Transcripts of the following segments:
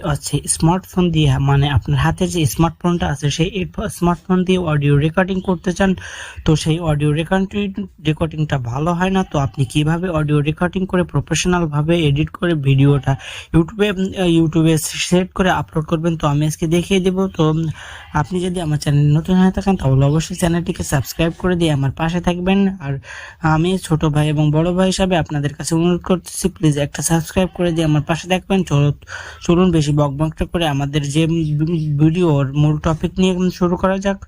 হচ্ছে স্মার্টফোন দিয়ে, মানে আপনার হাতে যে স্মার্টফোনটা আছে সেই স্মার্টফোন দিয়ে অডিও রেকর্ডিং করতে চান, তো সেই অডিও রেকর্ডিংটা ভালো হয় না। তো আপনি কিভাবে অডিও রেকর্ডিং করে প্রফেশনাল ভাবে এডিট করে ভিডিওটা ইউটিউবে সেভ করে আপলোড করবেন, তো আমি আজকে দেখিয়ে দেব। তো আপনি যদি আমার চ্যানেলে নতুন হয়ে থাকেন তাহলে অবশ্যই চ্যানেলটিকে সাবস্ক্রাইব করে দিয়ে আমার পাশে থাকবেন। আর আমি ছোট ভাই এবং বড় ভাই হিসাবে আপনাদের কাছে অনুরোধ করতেছি, প্লিজ একটা সাবস্ক্রাইব করে দিয়ে আমার পাশে থাকবেন। চলুন বেশি বকবকটা করে আমাদের যে ভিডিওর মূল টপিক নিয়ে শুরু করা যাক।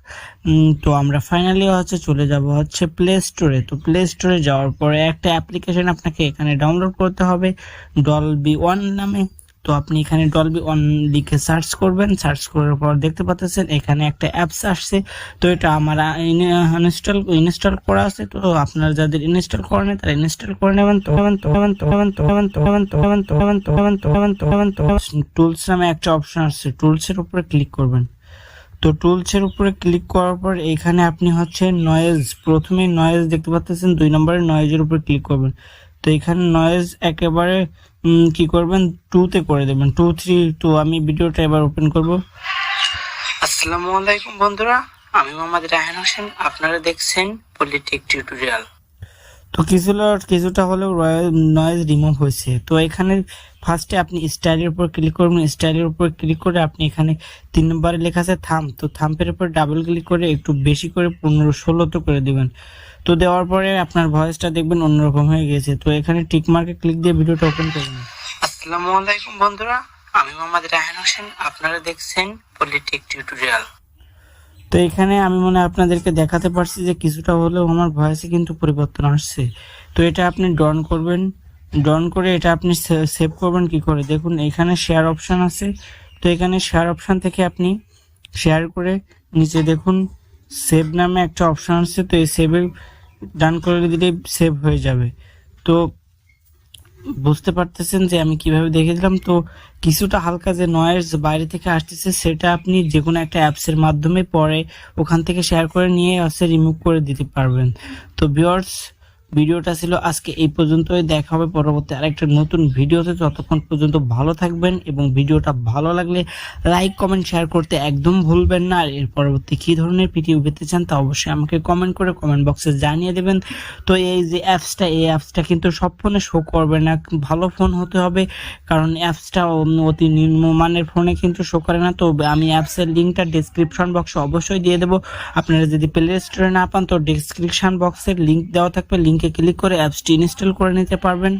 তো আমরা ফাইনালি চলে যাব প্লে স্টোরে। তো প্লে স্টোরে যাওয়ার পরে একটা অ্যাপ্লিকেশন আপনাকে এখানে ডাউনলোড করতে হবে, ডলবি ওয়ান নামে। তো আপনি এখানে ডলবি ওয়ান লিখে সার্চ করবেন, সার্চ করার পর দেখতে পাচ্ছেন এখানে একটা অ্যাপস আসছে। তো এটা আমার ইনস্টল করা আছে। তো আপনারা যাদের ইনস্টল করা নেই তারা ইনস্টল করে নেবেন। টুলস নামে একটা অপশন আসছে, টুলসের উপরে ক্লিক করবেন। তো টুলসের উপরে ক্লিক করার পর এখানে আপনি নয়েজ, প্রথমে নয়েজ দেখতে পাচ্ছেন, 2 নম্বরে নয়েজের উপরে ক্লিক করবেন। তো এখানে নয়েজ একেবারে কি করবেন 2 তে করে দেবেন, 2 3। তো আমি ভিডিওটা এবার ওপেন করব। আসসালামু আলাইকুম বন্ধুরা, আমি মোহাম্মদ রায়হান হোসেন, আপনারা দেখছেন পলিটেক টিউটোরিয়াল। তো কিছুটা হলেও নয়েজ রিমুভ হয়েছে। তো এখানে ফার্স্টে আপনি স্টাইলের উপর ক্লিক করবেন, স্টাইলের উপর ক্লিক করে আপনি এখানে 3 নম্বরে লেখা আছে থাম, তো থাম্পের উপর ডাবল ক্লিক করে একটু বেশি করে 15-16 তো করে দিবেন। তো দেওয়ার পরে আপনার ভয়েসটা দেখবেন অন্যরকম হয়ে গেছে। তো এখানে টিক মার্কে ক্লিক দিয়ে ভিডিওটা ওপেন করবেন। আসসালামু আলাইকুম বন্ধুরা, আমি মোহাম্মদ রায়হান হোসেন, আপনারা দেখছেন পলিটেক টিউটোরিয়াল। তো এখানে আমি আপনাদেরকে দেখাতে পারছি যে কিছুটা হলেও আমার ভয়েসে কিন্তু পরিবর্তন আসছে। তো এটা আপনি ডাউন করবেন, ডাউন করে এটা আপনি সেভ করবেন কি করে, দেখুন এখানে শেয়ার অপশন আছে। তো এখানে শেয়ার অপশন থেকে আপনি শেয়ার করে নিচে দেখুন সেভ নামে একটা অপশন আছে। তো এই সেভে ডান করে দিলে সেভ হয়ে যাবে। তো বুঝতে পারতেছেন যে আমি কিভাবে দেখে দিলাম। তো কিছুটা হালকা যে নয়েজ বাইরে থেকে আসতেছে সেটা আপনি যে কোনো একটা অ্যাপসের মাধ্যমে পরে ওখান থেকে শেয়ার করে নিয়ে রিমুভ করে দিতে পারবেন। তো ভিউয়ার্স, ভিডিওটা ছিল আজকে এই পর্যন্তই, দেখা হবে পরবর্তী আরেকটা নতুন ভিডিওতে। ততক্ষণ পর্যন্ত ভালো থাকবেন এবং ভিডিওটা ভালো লাগলে লাইক কমেন্ট শেয়ার করতে একদম ভুলবেন না। আর এর পরবর্তী কী ধরনের ভিডিও পেতে চান তা অবশ্যই আমাকে কমেন্ট করে কমেন্ট বক্সে জানিয়ে দেবেন। তো এই যে এই অ্যাপসটা কিন্তু সব ফোনে শো করবে না, ভালো ফোন হতে হবে, কারণ অ্যাপসটা অতি নিম্নমানের ফোনে কিন্তু শো করে না। তো আমি অ্যাপসের লিঙ্কটা ডেসক্রিপশন বক্সে অবশ্যই দিয়ে দেবো। আপনারা যদি প্লে স্টোরে না পান তো ডেসক্রিপশন বক্সের লিঙ্ক দেওয়া থাকবে, লিঙ্কে ক্লিক করে অ্যাপসটি ইনস্টল করে নিতে পারবেন।